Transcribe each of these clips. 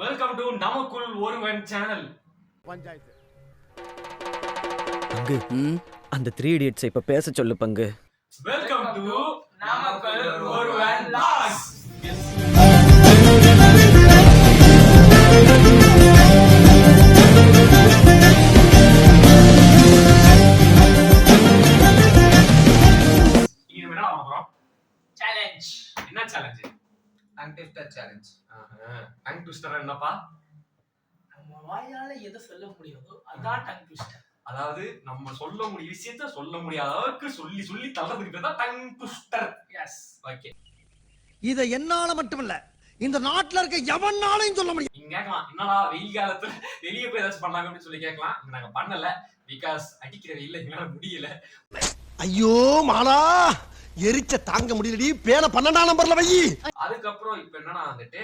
Welcome to நமக்குள் ஒருவன் channel. Panchayat பங்கு அந்த 3 idiots இப்ப பேச சொல்லு பங்கு. வெல்கம் டு நமக்குள் ஒருவன் லாஸ். இங்க என்ன பண்ண போறோம்? சேலஞ்ச். என்ன challenge? Tongue twister challenge. Tongue twister என்னப்பா? நம்ம வாயால எதை சொல்ல முடியாதோ அதான் டங் ட்விஸ்டர். அதாவது நம்ம சொல்ல முடிய விஷயத்த சொல்ல முடியாத அளவுக்கு சொல்லி சொல்லி தள்ளதுக்கு பேர் தான் டங் ட்விஸ்டர். எஸ். ஓகே. இத என்னால மட்டுமில்ல இந்த நாட்டுல இருக்க எவனாலையும் சொல்ல முடியும். நீங்க கேட்கலாம், என்னடா வெயில் காலத்துல வெளியே போய் ஏதாச்சும் பண்ணாங்க அப்படின்னு சொல்லி கேட்கலாம். இங்க நாங்க பண்ணல, பிகாஸ் அடிக்கிற வெயில்ல எங்களால முடியல. ஐயோ மாலா எரிச்ச தாங்க முடியலடி, பேன 12ஆம் நம்பர்ல வை. அதுக்கப்புறம் இப்ப என்னன்னா வந்துட்டு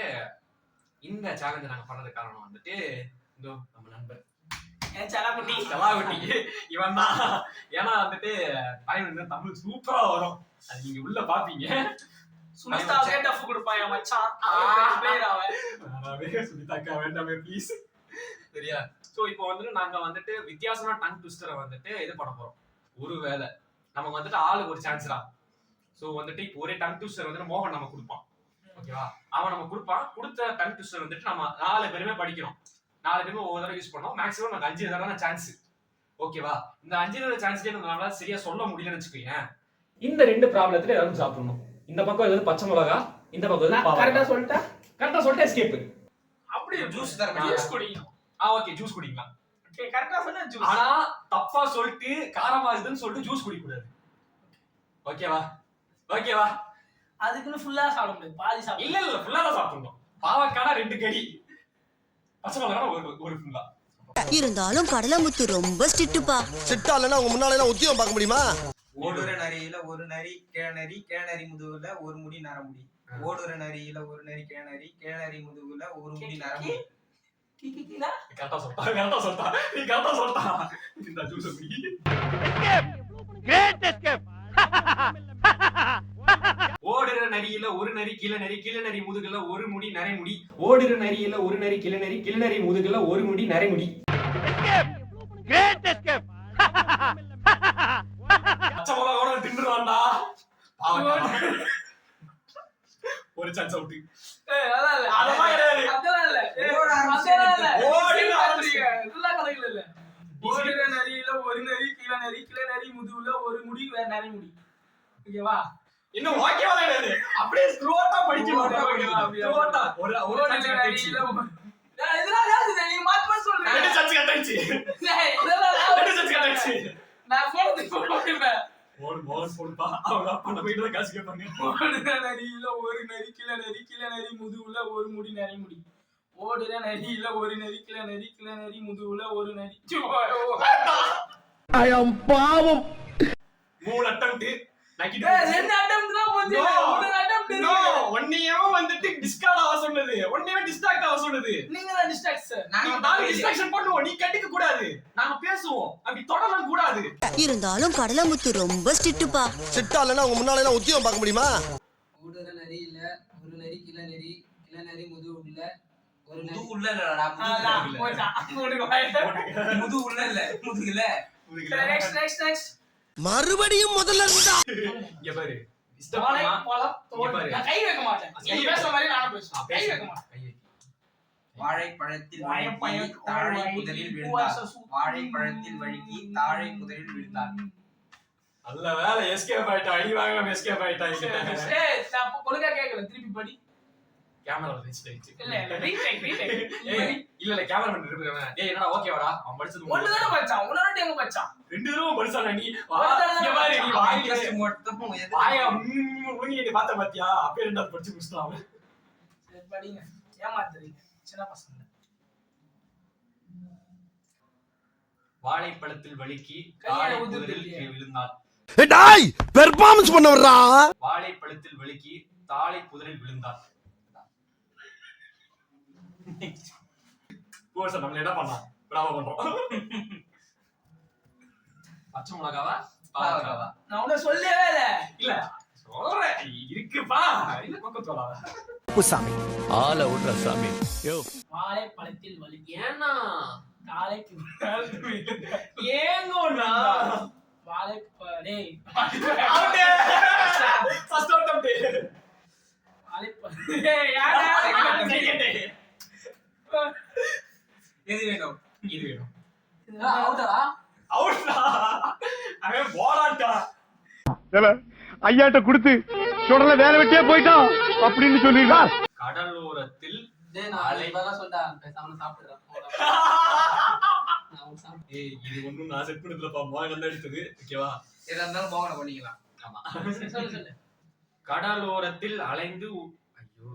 இந்த சேலஞ்ச் நாங்க பண்ணது காரணம் வந்துட்டு இதோ நம்ம நண்பர் செலாகுட்டி இவன் தான். ஏன்னா வந்துட்டு டைம் தமிழ் சூப்பரா வரும், அது நீங்க உள்ள பாப்பீங்க. சுனிதாவே டஃப் கொடுப்பான் என் மச்சான். பேர் அவன். சுனிதாக்கா வேண்டாமே ப்ளீஸ், சரியா? சோ இப்போ வந்துட்டு நாங்க வந்துட்டு வித்தியாசமா டங் ட்விஸ்டரை வந்துட்டு இது பண்ண போறோம். ஒருவேளை நமக்கு வந்துட்டு ஆளுக்கு ஒரு சான்ஸ் தான். சோ வந்துட்டு இப்போ ஒரே டங் ட்விஸ்டர் வந்துட்டு மோகன் நம்ம கொடுப்பான், ஓகேவா? அவன் நம்ம கொடுப்பான். கொடுத்த டங் ட்விஸ்டர் வந்துட்டு நம்ம 4 பேருமே படிக்கணும். 4 பேருமே ஒவ்வொரு தடவை யூஸ் பண்ணோம். மேக்ஸிமம் நமக்கு 5 தடவை சான்ஸ், ஓகேவா? இந்த 5 தடவை சான்ஸ்லயே நம்மளால சரியா சொல்ல முடியலன்னு வச்சுக்கோங்க. இந்த 2 ப்ராப்ளத்துல ஏதாவது சாப்பிடணும். இந்த பக்கம் ஏதாவது பச்சை மிளகா, இந்த பக்கம் ஏதாவது கரெக்டா சொல்லிட்டேன். கரெக்டா சொல்லிட்டு எஸ்கேப். அப்படியே ஜூஸ் தர ஜூஸ் குடிக்கணும். ஓகே, ஜூஸ் குடிக்கலாம். ஓகே, கரெக்டா சொன்னா ஜூஸ். ஆனா தப்பா சொல்லிட்டு காரமா இருக்குன்னு சொல்லிட்டு ஜூஸ் குடிக்க கூடாது, ஓகேவா? ஓகேவா? அதுக்குன்னு ஃபுல்லா சாப்பிட முடியாது, பாதி சாப்பிட. இல்ல ஃபுல்லா தான் சாப்பிடணும். பாவக்கான 2 கடி, பச்சை மிளகா ஒரு ஃபுல்லா. இருந்தாலும் கடலமுத்து ரொம்ப ஸ்ட்ரிக்ட்டுப்பா. சிட்டா இல்லனா உங்க முன்னால எல்லாம் உத்தியோகம் பார்க்க முடியுமா? ஓடுற நரியில ஒரு நரி கிழநரி, கிழநரி முதுகுல ஒரு முடி நரமுடி. ஓடுற நரியில ஒரு நரி கிழநரி, கிழநரி முதுகுல ஒரு முடி நரமுடி. கிக்கினா கரெக்டா சொல்லிட்டா. நீ கரெக்டா சொல்லிட்டா. இந்த ஜூஸ் குடி. Great escape. ஓடுற நரியில ஒரு நரி கிழநரி, கிழநரி முதுகுல ஒரு முடி நரைமுடி. ஓடுற நரியில ஒரு நரி கிழநரி, கிழநரி முதுகுல ஒரு முடி நரைமுடி. Great escape. பச்சை மிளகாவோட தின்றுவான்டா. ஒரு சான்ஸ் அவுட். அதெல்லாம் இல்ல, அதெல்லாம் கிடையாது. அதெல்லாம் இல்ல. ஓடின ஆரம்பிங்க. இதெல்லாம் கணக்கு இல்ல. ஓடுற நரியில ஒரு நரி கிழநரி, கிழநரி முதுகுல ஒரு முடி நரை முடி. ஓகேவா? இன்னும் ஓகேவா கிடையாது, அப்படியே ஸ்லோட்டா படிக்கணும். ஸ்லோட்டா ஒரு சான்ஸ் கட்டிச்சு. இதெல்லாம் யாரு நீ மாத்தி சொல்றீங்க? 2 சான்ஸ் கட்டிச்சு. டேய் இதெல்லாம் 2 சான்ஸ் கட்டிச்சு. நான் போடுறேன். மோகன் போடுப்பா. அவங்க அப்பா நம்ம கிட்ட காசு கேட்பாங்க. ஓடுற நரியில ஒரு நரி கிழநரி, கிழநரி முதுகுல ஒரு முடி நரைமுடி. ஓடுற நரியில ஒரு நரி கிழநரி, கிழநரி முதுகுல ஒரு நரி. ஐ அம் பாவம். 3 அட்டெம்ப்ட் நக்கிட்டு. 2 அட்டெம்ப்ட் தான் போச்சு. 1 அட்டெம்ப்ட் நோ, இருக்கு. ஒன்னியவே வந்துட்டு டிஸ்கார்ட் ஆக சொன்னது, ஒன்னியவே டிஸ்ட்ராக்ட் ஆக சொன்னது. நீங்க தான் டிஸ்ட்ராக்ட் சார். நாங்க டிஸ்ட்ராக்ஷன் பண்ணுவோம், நீ கட்டிக்க கூடாது. நாங்க பேசுவோம், அப்படி தொடரலாம் கூடாது. இருந்தாலும் கடலமுத்து ரொம்ப ஸ்ட்ரிக்ட்டுப்பா. சிட்டா இல்லனா உங்க முன்னால எல்லாம் உத்தியோகம் பார்க்க முடியுமா? ஓடுற நரியில ஒரு நரி கிழநரி, கிழநரி முதுகுல ஒரு நரி. முதுகு உள்ள இல்லடா, அதான் முதுகு போச்சா. போடுங்க வாயிட்ட. முதுகு உள்ள இல்ல, முதுகுல. நெக்ஸ்ட் மறுபடியும் முதல்ல இருந்தா. இங்க பாரு, வாழை பழம் தோல். பாரு. நான் கை வைக்க மாட்டேன். நீ பேசுற மாதிரி நானும் பேசுவேன். கை வைக்க மாட்டேன். வாழைப்பழத்தில் வழுக்கி தாழை புதரில் விழுந்தார். வாழைப்பழத்தில் வழுக்கி தாழை புதரில் விழுந்தார். நல்ல வேளை எஸ்கேப் ஆயிட்டா, அடி வாங்காம எஸ்கேப் ஆயிட்டா. ஏய் நான் ஒழுங்கா கேக்கல, திருப்பி படி. கேமரா வச்சிட்டு இல்ல ரீடேக். இல்ல கேமராமேன் இருக்கானே. டேய் என்னடா ஓகேவாடா? அவன் படிச்சது ஒண்ணு தான பச்சான். உன்னோட எங்க பச்சான்? 2 தடவை படிச்சானே நீ. ஒரு தடவை இங்க பாரு, நீ வாய் Just மட்டும் எது வாயா முழுங்கி நீ பாத்த பாத்தியா? அப்பே 2வது படிச்சு முடிச்சிட்டான் அவன். சரி படிங்க. ஏமாத்துறீங்க சின்ன பசங்க. வாழைப்பழத்தில் வழுக்கி கையில தாழை ஊத்து புதரில் விட்டியா? விழுந்தார். டேய் பெர்ஃபார்மன்ஸ் பண்ண வர்றா. வாழைப்பழத்தில் வழுக்கி தாழை புதரில் விழுந்தார். போர் சார், நம்ம என்ன பண்ணலாம்? பிராவா பண்றோம். பச்சை மிளகாவா பாவக்காவா? நான் உன்ன சொல்லவே இல்ல. சொல்றேன் இருக்குப்பா. இல்ல பக்கத்து வராத. சாமி ஆள விடுற சாமி. யோ வாழைப்பழத்தில் வலி ஏன்னா காலைக்கு ஏங்கோண்ணா வாழைப்பழே ஃபர்ஸ்ட் அவுட் எது வேணும்? இது வேணும் அவுட்டா அவுட்டா அவன் போராட்டா ஐயாட்ட கொடுத்து சுடல வேலை வெட்டியே போயிட்டான் அப்படின்னு சொல்லிடுறா. கடலோரத்தில் டேய் நான் இதெல்லாம் சொல்டா பேசாம சாப்பிடுறேன் நான் ஒரு சாப்பிட்டு ஏய் இது ஒண்ணும் நான் செட் பண்ணதுலப்பா மோகன் வந்து எடுத்தது ஓகேவா எதா இருந்தாலும் போகணும் பண்ணிக்கலாம். ஆமா சொல்லு கடலோரத்தில் அலைந்து ஐயோ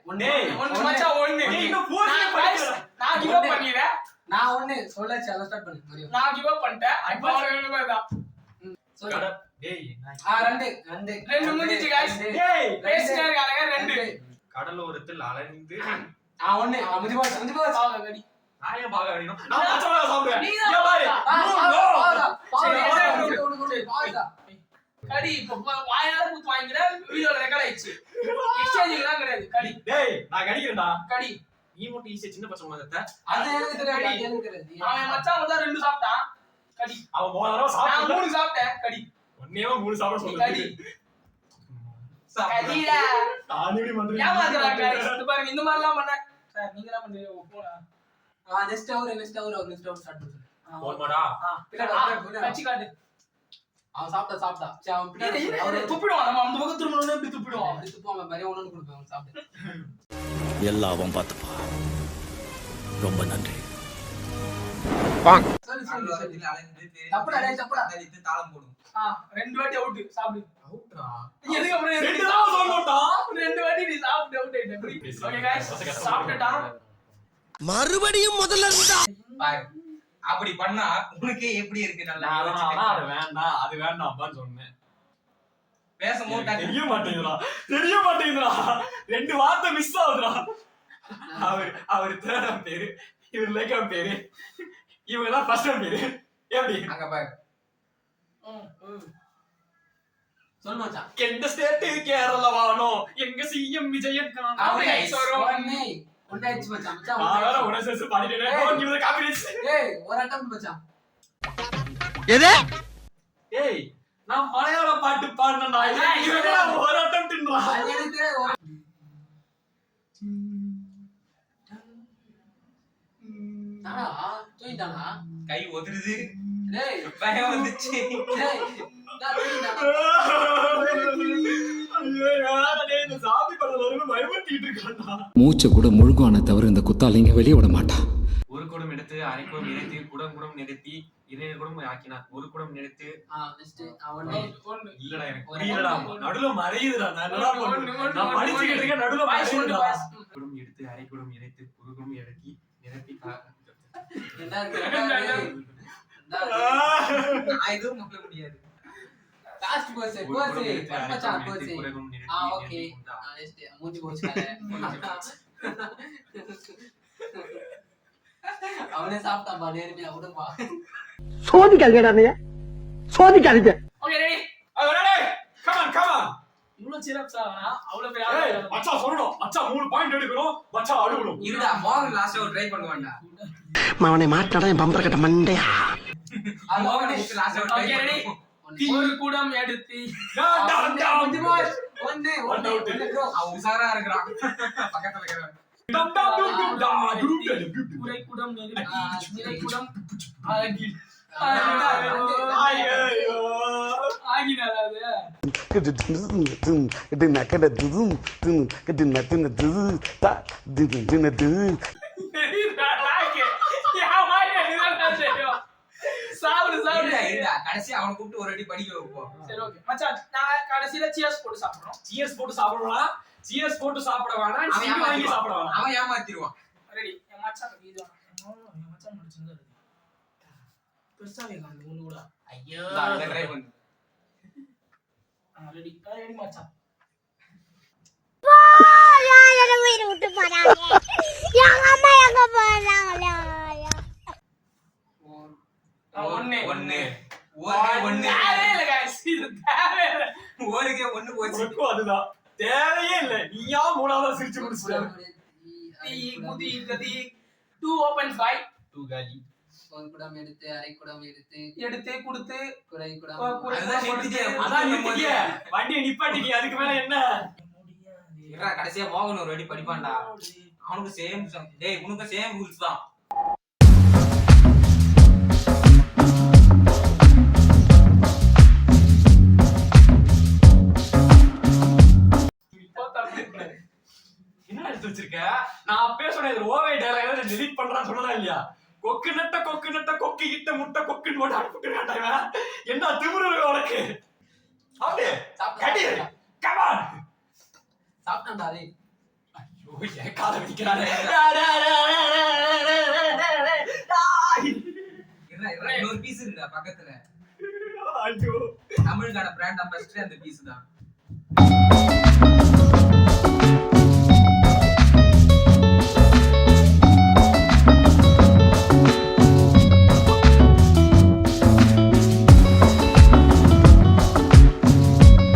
ஒண்ணு ஒண்ணு மச்சான் ஒண்ணு ஏய், இன்னும் போர்ஷனே படிக்கல. நான் கிவ் அப் பண்ணிடுறேன் நான் ஒண்ணு சொல்லாச்சு அதை ஸ்டார்ட் பண்ணு மரியோ நான் கிவ் அப் பண்ணிட்டேன் இப்போ அவனுக்கு தான் சொல்லு கட- ஏய் நான் ரெண்டு ரெண்டு ரெண்டு முடிஞ்சிச்சு guys. ஏய் பேசிட்டே இருக்காங்க ரெண்டு கடலோரத்தில் அலைந்து ஒண்ணு முடிஞ்சு போச்சு சாவுங்க கடி நான் ஏன் பாக்க வேணும் நான் பச்சை சாப்பிடுவேன் நீ இங்க பாரு கடி இப்போ வாயால குத்து வாங்கிற வீடியோல ரெக்கார்ட் ஆயிடுச்சு எக்ஸ்சேஞ்சிங்லாம் கிடையாது கடி டேய் நான் கடிக்கிறேன்டா கடி நீ மட்டும் ஈஸியா சின்ன பசங்க மாதிரி அது எனக்கு தெரியாது அது எனக்கு தெரியாது அவன் மச்சான் வந்து ரெண்டு சாப்பிட்டான் கடி அவன் போன தடவை நான் சாப்பிட்டு மூணு சாப்பிட்டேன் கடி ஒன்னேவா மூணு சாப்பிட கடி சொல்லுங்க கடிடா நான் எப்படி பண்றேன் ஏமாத்துறாங்க இந்த பாருங்க இந்த மாதிரி எல்லாம் பண்ண சார் நீங்க என்ன பண்றீங்க போடா நெக்ஸ்ட் அவர் ஸ்டார்ட் பண்ணு போடுமாடா கட்சி காட்டு அவன் சாப்பிட்டா சரி அவன் பின்னாடி இரு, அவரு இரு, துப்பிடுவான் நம்ம அந்த பக்கம் திரும்பணும்னு இப்படி துப்பிடுவான் அப்படி துப்பாம மரிய ஒண்ணு கொடுப்பேன் அவன் சாப்பிட்டு எல்லாம் அவன் பார்த்துப்பா ரொம்ப நன்றி சொல்லு சொல்லு சொல்லு கடலோரத்தில் அலைந்து தப்புடா, டேய், தப்புடா. தரித்து தாளம் போடும். ரெண்டு வாட்டி அவுட் சாப்பிடு அவுட்ரா எதுக்கு அப்புறம் ரெண்டு ரெண்டு தடவை சொல்லணும்டா ரெண்டு வாட்டி நீ சாப்பிட்டு அவுட் ஆயிட்ட ஓகே गाइस சாப்பிட்டுட்டான் மறுபடியும் முதல்ல இருந்தா பாரு, அப்படி பண்ணா உனக்கே எப்படி இருக்கு? நல்லா நான் யோசிச்சு அதனால அது பாரு. வேண்டாம் அது வேண்டாம்ப்பான்னு சொன்னேன் பேசும்போது எனக்கு டக்கு- தெரிய மாட்டேங்குதுடா ரெண்டு வார்த்தை மிஸ் ஆகுதுடா அவர் தேர்ட் பேரு இவர் லேக்கம் பேரு இவங்க எல்லாம் ஃபர்ஸ்ட் பேரு எப்படி அங்க பாரு. சொல்லு மச்சான் எந்த ஸ்டேட் கேரளாவானோ எங்க சிஎம் விஜயன் அப்படி guys வரும் ஒன்னாச்சு மச்சான் மச்சான் நான் வேற ஒண்ணாச்சு. உனசஸ் பாடிட்டேன் டோன்ட் கிவ் தி கான்ஃபிடன்ஸ் ஏய் ஒரு அட்டம் மச்சான் எது ஏய் நான் மலையாள பாட்டு பாடுனேன்டா இவங்க ஒரு அட்டெம்ப்ட்ன்றா அது எனக்கு தெரியாது ஒரு- தானா தூங்கிட்டானா கை ஒதுருது, டேய் பயம் வந்துச்சு. டேய் நான் தூங்கிட்டானா இந்த சாமி படத்துல இருந்து பயமுறுத்திட்டு இருக்கான்டா மூச்சை கூட முழுகுவானே தவிர இந்த குத்தாலிங்க வெளியே விட மாட்டான். ஒரு குடம் எடுத்து அரை குடம் நிறுத்தி குடம் நிறுத்தி 2 குடம் ஆக்கினார் ஒரு குடம் நிறுத்து நெக்ஸ்ட் அவனே ஒன்னு இல்லடா எனக்கு புரியலடா நடுவுல மறையுதுடா நான் என்னடா பண்ணுவேன் நான் படிச்சுக்கிட்டு இருக்கேன் நடுவுல மறையுதுடா குடம் எடுத்து அரை குடம் இறைத்து ஒரு குடம் எடுத்து நிரப்பி நான் எதுவும் சொல்ல முடியாது. லாஸ்ட் கோர்ஸ் மச்சான் கோர்ஸ் ஓகே நெக்ஸ்ட் மூஞ்சி போச்சு அவனே சாப்பிட்டாப்பா நேர்மையா விடுப்பா சோதிக்காதீங்கடா நீ சோதிக்காதீங்க. ஓகே ரெடி கம் ஆன் இவ்வளவு சிறப்ஸா அவ்வளவு பெரிய ஏய் ஆளு மச்சான் சொல்லணும் மச்சான் 3 பாயிண்ட் எடுக்கணும் மச்சான் அழுவணும் இருடா, மோகன் லாஸ்ட் ஒரு ட்ரை பண்ணுவான்டா. அவனை மாட்டாடா என் பம்பர கட்ட மண்டையா. மோகன் லாஸ்ட் ஒரு ட்ரை Okay, ready? பண்ணுவான். ஒரு குடம் எடுத்து மூஞ்சி போச்சு ஒண்ணு One out. ப்ரோ அவன் உசாரா இருக்கிறான் பக்கத்துல இருக்கிறான். குறை குடம் நிறை குடம் ஆகி ஆகினால அது சாப்பிடு இருடா, சாப்பிடு இருடா, கடைசி அவனை கூப்பிட்டு ஒரு அடி படிக்க வைப்போம். சரி ஓகே மச்சான் நான் கடைசில சியர்ஸ் போட்டு சாப்பிடுறோம் சியர்ஸ் போட்டு சாப்பிடலாம் சியர்ஸ் போட்டு சாப்பிட வேணாம் அவன் சிங்கம் வாங்கி சாப்பிட ஏமாத்திடுவான். வேணாம் அவன் ஏமாத்திடுவான். ரெடி என் மச்சான் இது என் மச்சான் முடிச்சிருந்தா பெருசாவே காணல ஒண்ணு கூட ஐயோ இதை ட்ரை பண்ணு. ரெடி ரெடி மச்சான் வீடு விட்டு போறாங்க எங்க அம்மா எங்க போறாங்களா ஒண்ணு ஒண்ணு ஒரே ஒண்ணு தேவையே இல்ல guys இது தேவையே இல்ல ஒருக்கே ஒண்ணு போச்சு. உனக்கும் அதுதான் தேவையே இல்ல நீயா மூணாவது சிரிச்சு முடிச்சிட்ட டீ குதி கதி 2 ஓபன் 5 2 காலி ஒரு குடம் எடுத்து அரை குடம் எடுத்து எடுத்து கொடுத்து குறை குடம் அதுதான் நிறுத்திட்டியே. அதான் நிறுத்திட்டியே. வண்டியை நிப்பாட்டிக்க அதுக்கு மேல என்ன இருடா, கடைசியா மோகன் ஒரு வாட்டி படிப்பான்டா. அவனுக்கு சேம் டேய் உனக்கு சேம் ரூல்ஸ் தான். என்ன எடுத்து வச்சிருக்க? நான் அப்பவே சொன்னேன் இது ஓவே டயலாக் டெலீட் பண்றான்னு சொன்னதா இல்லையா? கொக்கு நட்ட கொக்கு கிட்ட முட்டை கொக்குன்னு போட்டு அனுப்பிட்டு இவன். என்ன திமிரு உனக்கு? அப்படியே கடி கம் ஆன். சாப்பிட்டான்டா டேய். ஐயோ ஏன் காலை பிடிக்கிறானே. இருடா, இன்னொரு பீஸ் இருக்குடா பக்கத்துல. ஐயோ தமிழ்கான பிராண்ட் அம்பாசிடர் அந்த பீஸ் தான்.